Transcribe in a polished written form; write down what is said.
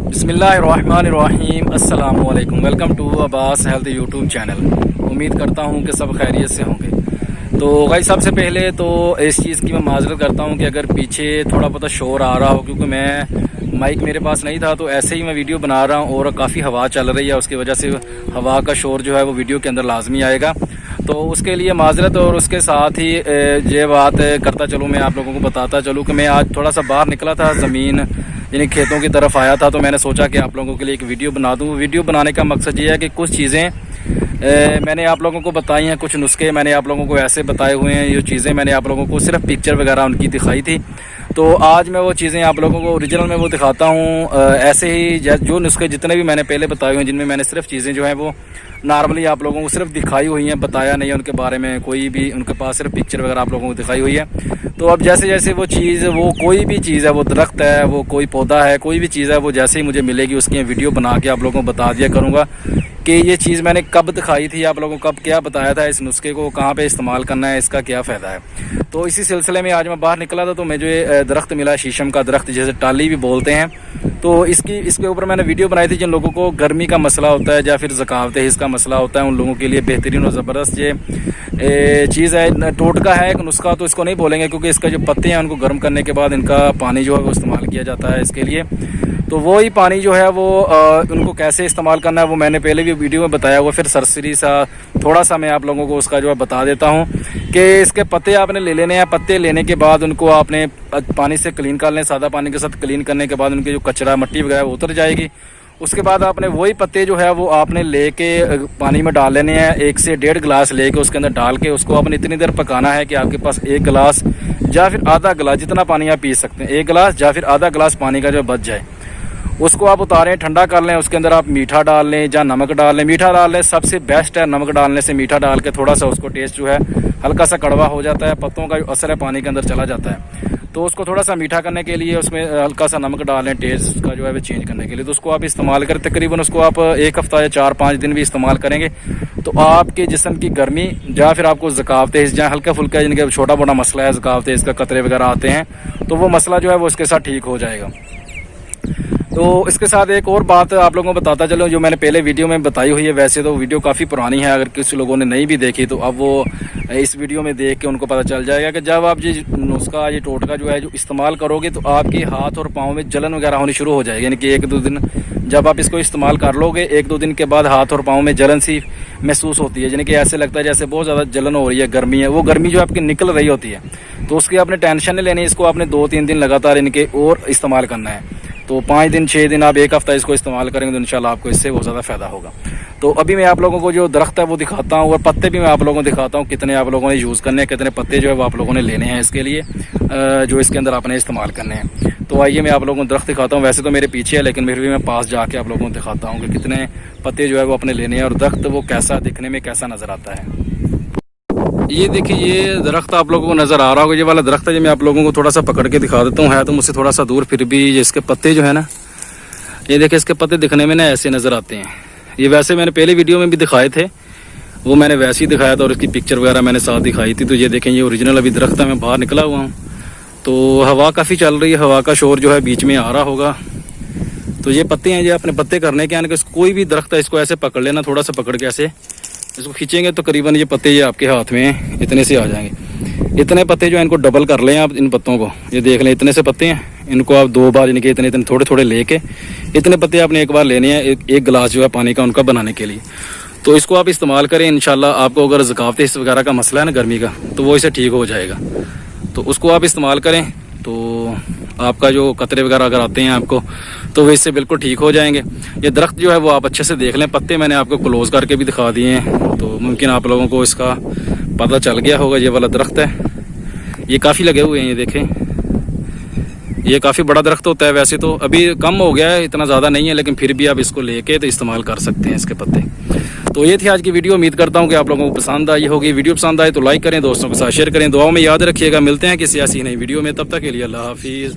बिस्मिल्लाहिर्रहमानिर्रहीम अस्सलाम वालेकुम। Welcome to Abbas health YouTube channel. उम्मीद करता हूँ कि सब खैरियत से होंगे। तो भाई सबसे पहले तो इस चीज़ की मैं माजरत करता हूँ कि अगर पीछे थोड़ा बहुत शोर आ रहा हो, क्योंकि मैं माइक मेरे पास नहीं था, तो ऐसे ही मैं वीडियो बना रहा हूँ और काफ़ी हवा चल रही है, उसकी वजह से हवा का शोर जो है वो वीडियो के अंदर लाजमी आएगा। तो उसके लिए माजरत, और उसके साथ ही ये बात करता चलूँ, मैं आप लोगों को बताता चलूँ कि मैं आज थोड़ा सा बाहर निकला था, ज़मीन यानी खेतों की तरफ आया था, तो मैंने सोचा कि आप लोगों के लिए एक वीडियो बना दूँ। वीडियो बनाने का मकसद ये है कि कुछ चीज़ें मैंने आप लोगों को बताई हैं, कुछ नुस्खे मैंने आप लोगों को ऐसे बताए हुए हैं, ये चीज़ें मैंने आप लोगों को सिर्फ पिक्चर वगैरह उनकी दिखाई थी। तो आज मैं वो चीज़ें आप लोगों को ओरिजिनल में वो दिखाता हूँ। ऐसे ही जो नुस्खे जितने भी मैंने पहले बताए हुए हैं, जिनमें मैंने सिर्फ चीज़ें जो हैं वो नॉर्मली आप लोगों को सिर्फ दिखाई हुई हैं, बताया नहीं है उनके बारे में कोई भी, उनके पास सिर्फ पिक्चर वगैरह आप लोगों को दिखाई हुई है। तो अब जैसे जैसे वो चीज़, वो कोई भी चीज़ है, वो दरख्त है, वो कोई पौधा है, कोई भी चीज़ है, वो जैसे ही मुझे मिलेगी उसकी वीडियो बना के आप लोगों को बता दिया करूँगा कि ये चीज़ मैंने कब दिखाई थी आप लोगों को, कब क्या बताया था, इस नुस्खे को कहाँ पे इस्तेमाल करना है, इसका क्या फ़ायदा है। तो इसी सिलसिले में आज मैं बाहर निकला था, तो मुझे दरख्त मिला, शीशम का दरख्त, जैसे टाली भी बोलते हैं। तो इसके ऊपर मैंने वीडियो बनाई थी। जिन लोगों को गर्मी का मसला होता है या फिर ज़कावत हिस्स का मसला होता है, उन लोगों के लिए बेहतरीन और ज़बरदस्त ये चीज़ है। टोटका है एक नुस्खा, तो इसको नहीं बोलेंगे क्योंकि इसका जो पत्ते हैं उनको गर्म करने के बाद इनका पानी जो है वो इस्तेमाल किया जाता है इसके लिए। तो वही पानी जो है वो उनको कैसे इस्तेमाल करना है वो मैंने पहले भी वीडियो में बताया हुआ। फिर सरसरी सा थोड़ा सा मैं आप लोगों को उसका जो है बता देता हूँ कि इसके पत्ते आपने ले लेने हैं। पत्ते लेने के बाद उनको आपने पानी से क्लीन कर लें, सादा पानी के साथ क्लीन करने के बाद उनके जो कचरा मट्टी वगैरह वो उतर जाएगी। उसके बाद आपने वही पत्ते जो है वो आपने लेके पानी में डाल लेने हैं, 1 से 1.5 गिलास लेके उसके अंदर डाल के उसको आपने इतनी देर पकाना है कि आपके पास 1 गिलास या फिर आधा गिलास, जितना पानी आप पी सकते हैं, 1 गिलास या फिर आधा गिलास पानी का जो बच जाए, उसको आप उतारें, ठंडा कर लें। उसके अंदर आप मीठा डाल लें या नमक डाल लें। मीठा डाल लें, सबसे बेस्ट है। नमक डालने से, मीठा डाल के थोड़ा सा उसको टेस्ट जो है हल्का सा कड़वा हो जाता है, पत्तों का जो असर है पानी के अंदर चला जाता है। तो उसको थोड़ा सा मीठा करने के लिए उसमें हल्का सा नमक डालें, टेस्ट का जो है वो चेंज करने के लिए। तो उसको आप इस्तेमाल करें, तकरीबन उसको आप 1 हफ्ता या 4-5 दिन भी इस्तेमाल करेंगे तो आपके जिस्म की गर्मी या फिर आपको ज़कावत हिस्स जहाँ हल्का फुल्का जिनके छोटा मोटा मसला है, ज़कावत हिस्स का कतरे वगैरह आते हैं, तो वो मसला जो है वो इसके साथ ठीक हो जाएगा। तो इसके साथ एक और बात आप लोगों को बताता चलो, जो मैंने पहले वीडियो में बताई हुई है। वैसे तो वीडियो काफ़ी पुरानी है, अगर किसी लोगों ने नहीं भी देखी तो अब वो इस वीडियो में देख के उनको पता चल जाएगा कि जब आप ये नुस्खा, ये टोटका जो है जो इस्तेमाल करोगे तो आपके हाथ और पाँव में जलन वगैरह होनी शुरू हो जाएगी। यानी कि 1-2 दिन जब आप इसको इस्तेमाल कर लोगे, 1-2 दिन के बाद हाथ और पाँव में जलन सी महसूस होती है। यानी कि ऐसे लगता है जैसे बहुत ज़्यादा जलन हो रही है, गर्मी है, वो गर्मी जो आपकी निकल रही होती है। तो उसकी आपने टेंशन नहीं लेनी, इसको आपने 2-3 दिन लगातार इनके और इस्तेमाल करना है। तो 5 दिन 6 दिन आप 1 हफ्ता इसको इस्तेमाल करेंगे तो इंशाल्लाह आपको इससे बहुत ज़्यादा फ़ायदा होगा। तो अभी मैं आप लोगों को जो दरख्त है वो दिखाता हूँ, और पत्ते भी मैं आप लोगों को दिखाता हूँ कितने आप लोगों ने यूज़ करने हैं, कितने पत्ते जो है वो आप लोगों ने लेने हैं इसके लिए, जो इसके अंदर आपने इस्तेमाल करने हैं। तो आइए मैं आप लोगों को दरख्त दिखाता हूँ। वैसे तो मेरे पीछे है, लेकिन फिर भी मैं पास जाके आप लोगों को दिखाता हूँ कि कितने पत्ते जो है वो अपने लेने हैं और दरख्त वो कैसा दिखने में कैसा नज़र आता है। ये देखिए, ये दरख्त आप लोगों को नज़र आ रहा होगा, ये वाला दरख्त है। जो मैं आप लोगों को थोड़ा सा पकड़ के दिखा देता हूँ, है तो मुझसे थोड़ा सा दूर, फिर भी इसके पत्ते जो है ना, ये देखिए इसके पत्ते दिखने में ना ऐसे नज़र आते हैं। ये वैसे मैंने पहले वीडियो में भी दिखाए थे, वो मैंने वैसे ही दिखाया था और इसकी पिक्चर वगैरह मैंने साथ दिखाई थी। तो ये देखें, ये ओरिजिनल अभी दरख्त है। मैं बाहर निकला हुआ हूँ, तो हवा काफ़ी चल रही है, हवा का शोर जो है बीच में आ रहा होगा। तो ये पत्ते हैं, ये अपने पत्ते करने के, यानी कि कोई भी दरख्त है इसको ऐसे पकड़ लेना, थोड़ा सा पकड़ के ऐसे इसको खींचेंगे तो करीबन ये पत्ते ये आपके हाथ में इतने से आ जाएंगे। इतने पत्ते जो है इनको डबल कर लें आप, इन पत्तों को, ये देख लें इतने से पत्ते हैं, इनको आप 2 बार यानी कि इतने इतने थोड़े थोड़े लेके इतने पत्ते आपने एक बार लेने हैं, एक गिलास जो है पानी का उनका बनाने के लिए। तो इसको आप इस्तेमाल करें, इंशाल्लाह आपको अगर ज़कावत हिस्स वगैरह का मसला है ना गर्मी का, तो वो इसे ठीक हो जाएगा। तो उसको आप इस्तेमाल करें तो आपका जो कतरे वगैरह अगर आते हैं आपको, तो वो इससे बिल्कुल ठीक हो जाएंगे। ये दरख्त जो है वो आप अच्छे से देख लें, पत्ते मैंने आपको क्लोज़ करके भी दिखा दिए हैं, तो मुमकिन आप लोगों को इसका पता चल गया होगा। ये वाला दरख्त है, ये काफ़ी लगे हुए हैं, ये देखें, ये काफ़ी बड़ा दरख्त होता है। वैसे तो अभी कम हो गया है, इतना ज़्यादा नहीं है, लेकिन फिर भी आप इसको लेके तो इस्तेमाल कर सकते हैं इसके पत्ते। तो ये थी आज की वीडियो। उम्मीद करता हूँ कि आप लोगों को पसंद आई होगी। वीडियो पसंद आए तो लाइक करें, दोस्तों के साथ शेयर करें, दुआओं में याद रखिएगा। मिलते हैं किसी ऐसी नई वीडियो में, तब तक के लिए अल्लाह हाफिज़।